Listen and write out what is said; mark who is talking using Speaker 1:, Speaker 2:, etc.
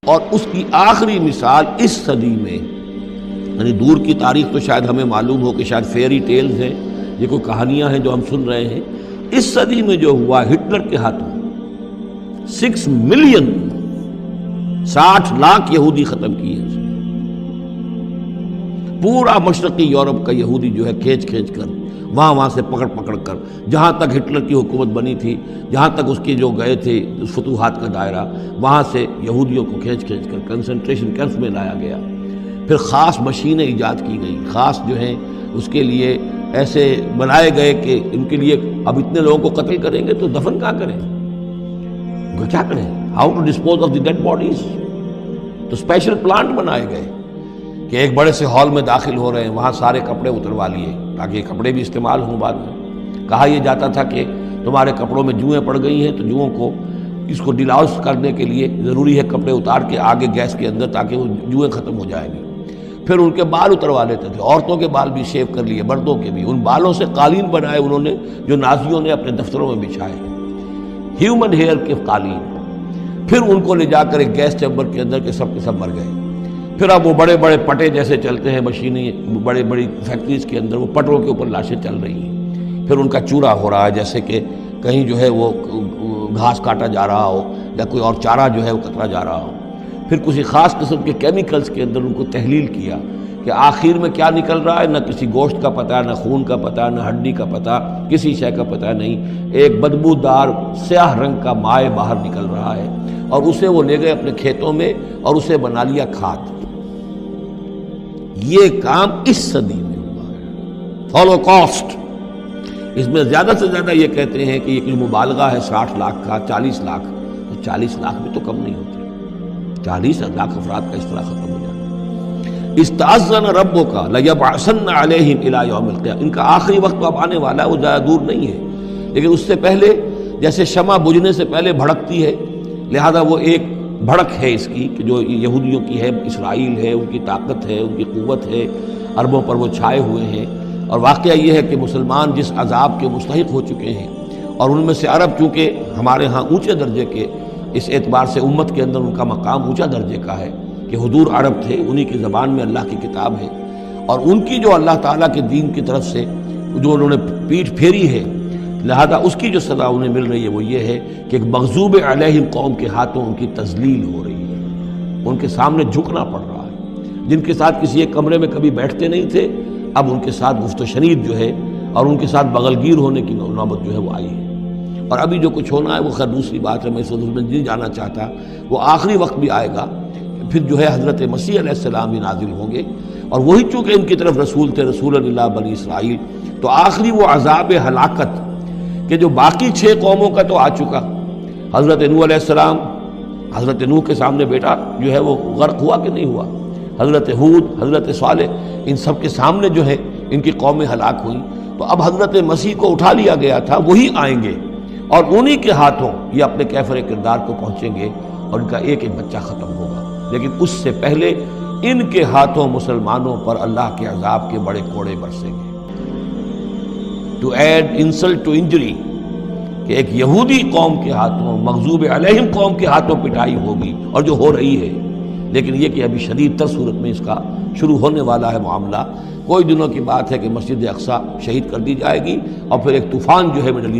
Speaker 1: اور اس کی آخری مثال اس صدی میں، یعنی دور کی تاریخ تو شاید ہمیں معلوم ہو کہ شاید فیری ٹیلز ہیں، یہ کوئی کہانیاں ہیں جو ہم سن رہے ہیں، اس صدی میں جو ہوا ہٹلر کے ہاتھوں 6 ملین 60 لاکھ یہودی ختم کیے، پورا مشرقی یورپ کا یہودی جو ہے کھینچ کھینچ کر وہاں سے پکڑ پکڑ کر، جہاں تک ہٹلر کی حکومت بنی تھی، جہاں تک اس کے جو گئے تھے فتوحات کا دائرہ، وہاں سے یہودیوں کو کھینچ کھینچ کر کنسنٹریشن کیمپس میں لایا گیا۔ پھر خاص مشینیں ایجاد کی گئیں، خاص جو ہیں اس کے لیے ایسے بنائے گئے کہ ان کے لیے اب اتنے لوگوں کو قتل کریں گے تو دفن کیا کریں، کیا کریں، how to dispose of the dead bodies. تو اسپیشل پلانٹ بنائے گئے کہ ایک بڑے سے ہال میں داخل ہو رہے ہیں، وہاں سارے کپڑے اتروا لیے تاکہ یہ کپڑے بھی استعمال ہوں بعد میں۔ کہا یہ جاتا تھا کہ تمہارے کپڑوں میں جوئیں پڑ گئی ہیں تو جوؤں کو اس کو ڈیلاؤس کرنے کے لیے ضروری ہے کپڑے اتار کے آگے گیس کے اندر تاکہ وہ جوئیں ختم ہو جائیں گی۔ پھر ان کے بال اتروا لیتے تھے، عورتوں کے بال بھی شیو کر لیے، مردوں کے بھی۔ ان بالوں سے قالین بنائے انہوں نے جو نازیوں نے اپنے دفتروں میں بچھائے، ہیومن ہیئر کے قالین۔ پھر ان کو لے جا کر ایک گیس چیمبر کے اندر کے سب مر گئے۔ پھر اب وہ بڑے بڑے پٹے جیسے چلتے ہیں مشینیں، بڑے بڑی فیکٹریز کے اندر وہ پٹوں کے اوپر لاشیں چل رہی ہیں۔ پھر ان کا چورا ہو رہا ہے، جیسے کہ کہیں جو ہے وہ گھاس کاٹا جا رہا ہو یا کوئی اور چارہ جو ہے وہ کترا جا رہا ہو۔ پھر کسی خاص قسم کے کیمیکلز کے اندر ان کو تحلیل کیا کہ آخر میں کیا نکل رہا ہے، نہ کسی گوشت کا پتہ، نہ خون کا پتہ، نہ ہڈی کا پتہ، کسی شے کا پتہ نہیں۔ ایک بدبودار سیاہ رنگ کا مائع باہر نکل رہا ہے، اور اسے وہ لے گئے اپنے کھیتوں میں اور اسے بنا لیا کھاد۔ یہ کام اس صدی میں ہوا ہے، ہولوکاسٹ۔ اس میں زیادہ سے زیادہ یہ کہتے ہیں کہ یہ کوئی مبالغہ ہے 60 لاکھ کا، 40 لاکھ، تو 40 لاکھ بھی تو کم نہیں ہوتے، 40 لاکھ افراد کا اس طرح ختم ہو جاتا۔ استأذن ربک لیبعثن علیہم الی یوم القیامہ، ان کا آخری وقت اب آنے والا ہے، وہ زیادہ دور نہیں ہے، لیکن اس سے پہلے جیسے شمع بجھنے سے پہلے بھڑکتی ہے، لہذا وہ ایک بھڑک ہے اس کی کہ جو یہودیوں کی ہے، اسرائیل ہے، ان کی طاقت ہے، ان کی قوت ہے، عربوں پر وہ چھائے ہوئے ہیں۔ اور واقعہ یہ ہے کہ مسلمان جس عذاب کے مستحق ہو چکے ہیں، اور ان میں سے عرب چونکہ ہمارے ہاں اونچے درجے کے، اس اعتبار سے امت کے اندر ان کا مقام اونچا درجے کا ہے کہ حضور عرب تھے، انہی کی زبان میں اللہ کی کتاب ہے، اور ان کی جو اللہ تعالیٰ کے دین کی طرف سے جو انہوں نے پیٹھ پھیری ہے، لہذا اس کی جو سزا انہیں مل رہی ہے وہ یہ ہے کہ ایک مغضوب علیہم قوم کے ہاتھوں ان کی تذلیل ہو رہی ہے، ان کے سامنے جھکنا پڑ رہا ہے۔ جن کے ساتھ کسی ایک کمرے میں کبھی بیٹھتے نہیں تھے، اب ان کے ساتھ گفت و شنید جو ہے اور ان کے ساتھ بغل گیر ہونے کی نوبت جو ہے وہ آئی ہے۔ اور ابھی جو کچھ ہونا ہے وہ خیر دوسری بات ہے، میں اس میں نہیں جانا چاہتا، وہ آخری وقت بھی آئے گا، پھر جو ہے حضرت مسیح علیہ السلام بھی نازل ہوں گے، اور وہی چونکہ ان کی طرف رسول تھے، رسول اللہ بنی اسرائیل، تو آخری وہ عذاب ہلاکت کہ جو باقی 6 قوموں کا تو آ چکا۔ حضرت نوح علیہ السلام، حضرت نوح کے سامنے بیٹا جو ہے وہ غرق ہوا کہ نہیں ہوا، حضرت ہود، حضرت صالح، ان سب کے سامنے جو ہے ان کی قومیں ہلاک ہوئیں۔ تو اب حضرت مسیح کو اٹھا لیا گیا تھا، وہی آئیں گے اور انہی کے ہاتھوں یہ اپنے کیفر کردار کو پہنچیں گے اور ان کا ایک ایک بچہ ختم ہوگا۔ لیکن اس سے پہلے ان کے ہاتھوں مسلمانوں پر اللہ کے عذاب کے بڑے کوڑے برسیں گے۔ To add insult to injury, کہ ایک یہودی قوم کے ہاتھوں، مغضوب علیہم قوم کے ہاتھوں پٹائی ہوگی، اور جو ہو رہی ہے، لیکن یہ کہ ابھی شدید تر صورت میں اس کا شروع ہونے والا ہے معاملہ۔ کوئی دنوں کی بات ہے کہ مسجد اقصی شہید کر دی جائے گی، اور پھر ایک طوفان جو ہے مڈل